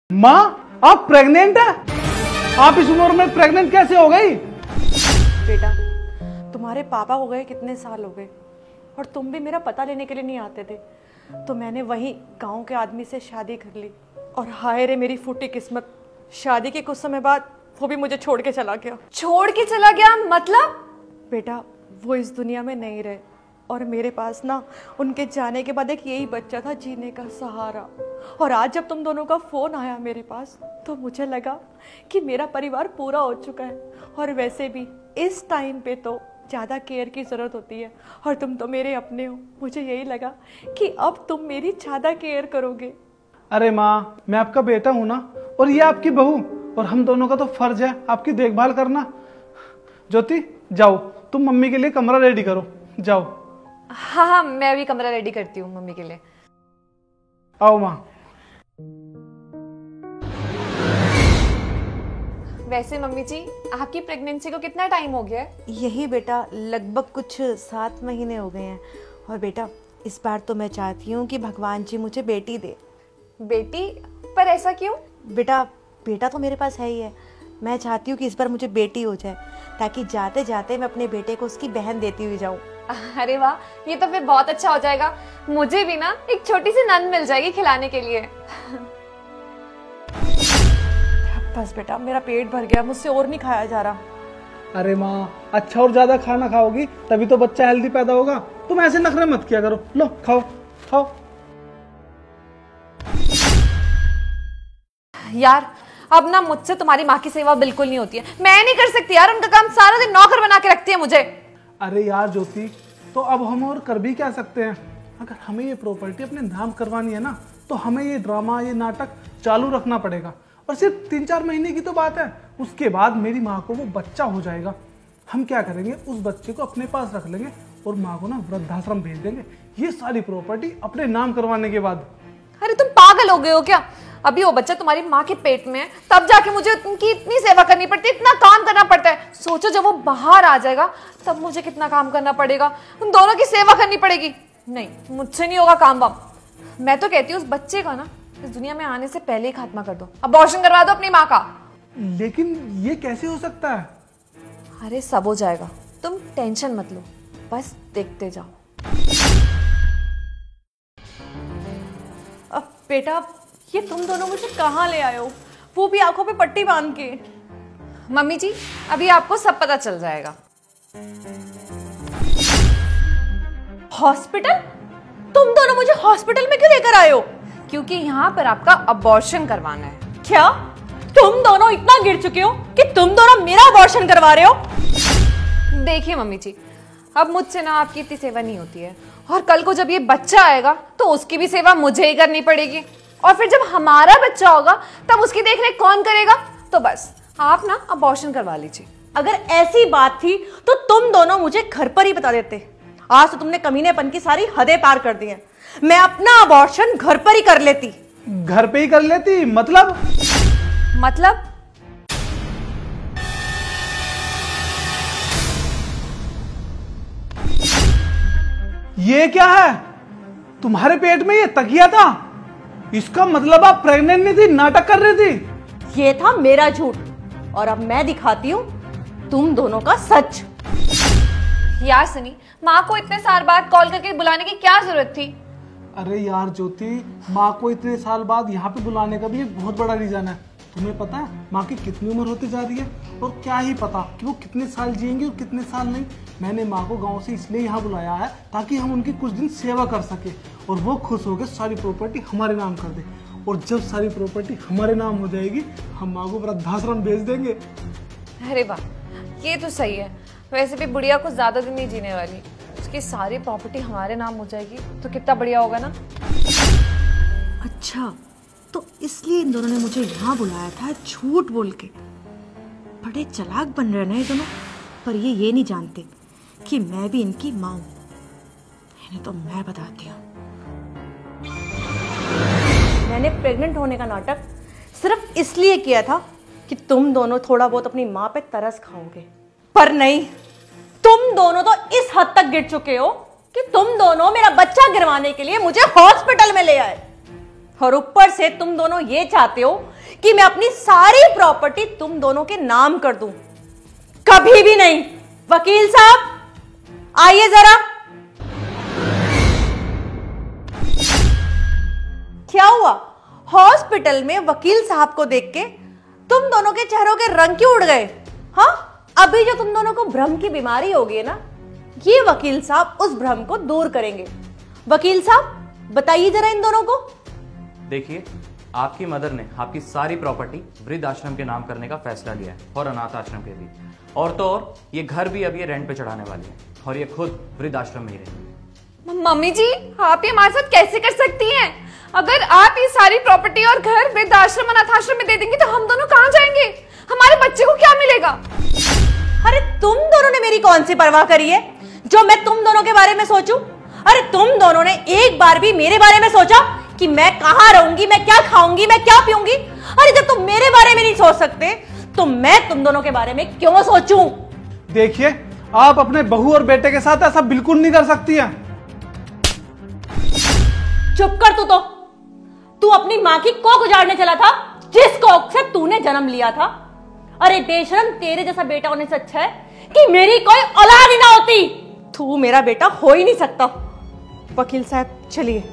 माँ आप प्रेग्नेंट है? आप इस उम्र में प्रेग्नेंट कैसे हो गई? बेटा तुम्हारे पापा को गए कितने साल हो गए और तुम भी मेरा पता लेने के लिए नहीं आते थे, तो मैंने वहीं गांव के आदमी से शादी कर ली। और हाय रे मेरी फूटी किस्मत, शादी के कुछ समय बाद वो भी मुझे छोड़ के चला गया। छोड़ के चला गया मतलब? बेटा वो इस दुनिया में नहीं रहे और मेरे पास ना उनके जाने के बाद एक यही बच्चा था जीने का सहारा। और आज जब तुम दोनों का फोन आया मेरे पास तो मुझे लगा कि मेरा परिवार पूरा हो चुका है। और वैसे भी इस टाइम पे तो ज़्यादा केयर की ज़रूरत होती है और तुम तो मेरे अपने हो। मुझे यही लगा कि अब तुम मेरी ज़्यादा केयर करोगे। अरे माँ मैं आपका बेटा हूं ना, और ये आपकी बहू, और हम दोनों का तो फर्ज है आपकी देखभाल करना। ज्योति जाओ तुम मम्मी के लिए कमरा रेडी करो, जाओ। हाँ हाँ मैं भी कमरा रेडी करती हूँ मम्मी के लिए। आओ माँ। वैसे मम्मी जी आपकी प्रेगनेंसी को कितना टाइम हो गया है? यही बेटा लगभग कुछ 7 महीने हो गए हैं। और बेटा इस बार तो मैं चाहती हूँ कि भगवान जी मुझे बेटी दे। बेटी? पर ऐसा क्यों? बेटा बेटा तो मेरे पास है ही है, मैं चाहती हूँ कि इस बार मुझे बेटी हो जाए ताकि जाते जाते मैं अपने बेटे को उसकी बहन देती हुई जाऊँ। अरे वाह, ये तो फिर बहुत अच्छा हो जाएगा। मुझे भी ना एक छोटी सी नंद मिल जाएगी खिलाने के लिए। बस बेटा मेरा पेट भर गया, मुझसे और नहीं खाया जा रहा। अरे माँ अच्छा और ज्यादा खाना खाओगी तभी तो बच्चा हेल्दी पैदा होगा। तुम ऐसे नखरे मत किया करो, लो खाओ खाओ। यार अब ना मुझसे तुम्हारी माँ की सेवा बिल्कुल नहीं होती है। मैं नहीं कर सकती यार, उनका काम सारा दिन नौकर बना के रखती है मुझे। अरे यार ज्योति, तो अब हम और कर भी क्या सकते हैं? अगर हमें ये प्रॉपर्टी अपने नाम करवानी है ना, तो हमें ये ड्रामा ये नाटक चालू रखना पड़ेगा। और सिर्फ 3-4 महीने की तो बात है, उसके बाद मेरी माँ को वो बच्चा हो जाएगा। हम क्या करेंगे, उस बच्चे को अपने पास रख लेंगे और माँ को ना वृद्धाश्रम भेज देंगे, ये सारी प्रॉपर्टी अपने नाम करवाने के बाद। अरे तुम पागल हो गए हो क्या? अभी वो बच्चा तुम्हारी माँ के पेट में है, तब जाके मुझे उनकी इतनी सेवा करनी पड़ती है, इतना काम करना पड़ता है। सोचो जब वो बाहर आ जाएगा तब मुझे कितना काम करना पड़ेगा, उन दोनों की सेवा करनी पड़ेगी। नहीं मुझसे नहीं होगा काम वाम। मैं तो कहती हूँ उस बच्चे का ना इस दुनिया में आने से पहले ही खात्मा कर दो, अबॉर्शन करवा दो अपनी माँ का। लेकिन ये कैसे हो सकता है? अरे सब हो जाएगा, तुम टेंशन मत लो, बस देखते जाओ। अब बेटा ये तुम दोनों मुझे कहाँ ले आए हो, वो भी आंखों पे पट्टी बांध के? मम्मी जी अभी आपको सब पता चल जाएगा। हॉस्पिटल? तुम दोनों मुझे हॉस्पिटल में क्यों लेकर आए हो? क्योंकि यहाँ पर आपका अबॉर्शन करवाना है। क्या तुम दोनों इतना गिर चुके हो कि तुम दोनों मेरा अबॉर्शन करवा रहे हो? देखिए मम्मी जी, अब मुझसे ना आपकी इतनी सेवा नहीं होती है, और कल को जब ये बच्चा आएगा तो उसकी भी सेवा मुझे ही करनी पड़ेगी, और फिर जब हमारा बच्चा होगा तब उसकी देखरेख कौन करेगा? तो बस आप ना अबॉर्शन करवा लीजिए। अगर ऐसी बात थी तो तुम दोनों मुझे घर पर ही बता देते। आज तो तुमने कमीनेपन की सारी हदें पार कर दी हैं। मैं अपना अबॉर्शन घर पर ही कर लेती। घर पे ही कर लेती? मतलब ये क्या है? तुम्हारे पेट में ये तकिया था? इसका मतलब आप प्रेग्नेंट नहीं थी, नाटक कर रही थी। ये था मेरा झूठ और अब मैं दिखाती हूँ तुम दोनों का सच। यार सनी, माँ को इतने साल बाद कॉल करके बुलाने की क्या जरूरत थी? अरे यार ज्योति, माँ को इतने साल बाद यहाँ पे बुलाने का भी एक बहुत बड़ा रीजन है। तुम्हें पता है माँ की कितनी उम्र होती जा रही है, और क्या ही पता कि वो कितने साल जिएंगी और कितने साल नहीं। मैंने माँ को गांव से इसलिए यहाँ बुलाया है ताकि हम उनकी कुछ दिन सेवा कर सके और वो खुश होकर सारी प्रॉपर्टी हमारे नाम कर दे। और जब सारी प्रॉपर्टी हमारे नाम हो जाएगी हम माँ को वृद्धाश्रम भेज देंगे। अरे वाह, ये तो सही है। वैसे भी बुढ़िया को ज्यादा दिन नहीं जीने वाली, उसकी सारी प्रॉपर्टी हमारे नाम हो जाएगी तो कितना बढ़िया होगा ना। अच्छा तो इसलिए इन दोनों ने मुझे यहाँ बुलाया था झूठ बोल के। बड़े चालाक बन रहे हैं ये दोनों, पर ये नहीं जानते कि मैं भी इनकी माँ हूँ। इन्हें तो मैं बताती हूँ। मैंने प्रेग्नेंट होने का नाटक सिर्फ इसलिए किया था कि तुम दोनों थोड़ा बहुत अपनी माँ पे तरस खाओगे, पर नहीं, तुम दोनों तो इस हद तक गिर चुके हो कि तुम दोनों मेरा बच्चा गिरवाने के लिए मुझे हॉस्पिटल में ले आए। और ऊपर से तुम दोनों ये चाहते हो कि मैं अपनी सारी प्रॉपर्टी तुम दोनों के नाम कर दूं। कभी भी नहीं। वकील साहब आइए जरा। क्या हुआ? हॉस्पिटल में वकील साहब को देख के तुम दोनों के चेहरों के रंग क्यों उड़ गए? हाँ, अभी जो तुम दोनों को भ्रम की बीमारी होगी ना, ये वकील साहब उस भ्रम को दूर करेंगे। वकील साहब बताइए जरा इन दोनों को। देखिए, आपकी मदर ने आपकी सारी प्रॉपर्टी वृद्ध आश्रम के नाम करने का फैसला लिया है, और अनाथ आश्रम के भी। और तो और ये घर भी अब ये रेंट पे चढ़ाने वाली है, और ये खुद वृद्ध आश्रम में ही रहेगी। मम्मी जी, आप ये हमारे साथ कैसे कर सकती हैं? अगर आप ये सारी प्रॉपर्टी और घर वृद्ध आश्रम अनाथ आश्रम में दे देंगी तो हम दोनों कहाँ जाएंगे? हमारे बच्चे को क्या मिलेगा? अरे तुम दोनों ने मेरी कौन सी परवाह करी है जो मैं तुम दोनों के बारे में सोचूं? अरे तुम दोनों ने एक बार भी मेरे बारे में सोचा कि मैं कहां रहूंगी, मैं क्या खाऊंगी, मैं क्या पीऊंगी? अरे जब तुम मेरे बारे में नहीं सोच सकते तो मैं तुम दोनों के बारे में क्यों सोचूं? देखिए, आप अपने बहू और बेटे के साथ ऐसा बिल्कुल नहीं कर सकती हैं। चुप कर तू अपनी माँ की कोख उजाड़ने चला था, जिस कोख से तूने जन्म लिया था। अरे बेशरम, तेरे जैसा बेटा होने से अच्छा है कि मेरी कोई औलाद ही ना होती। तू मेरा बेटा हो ही नहीं सकता। वकील साहब चलिए।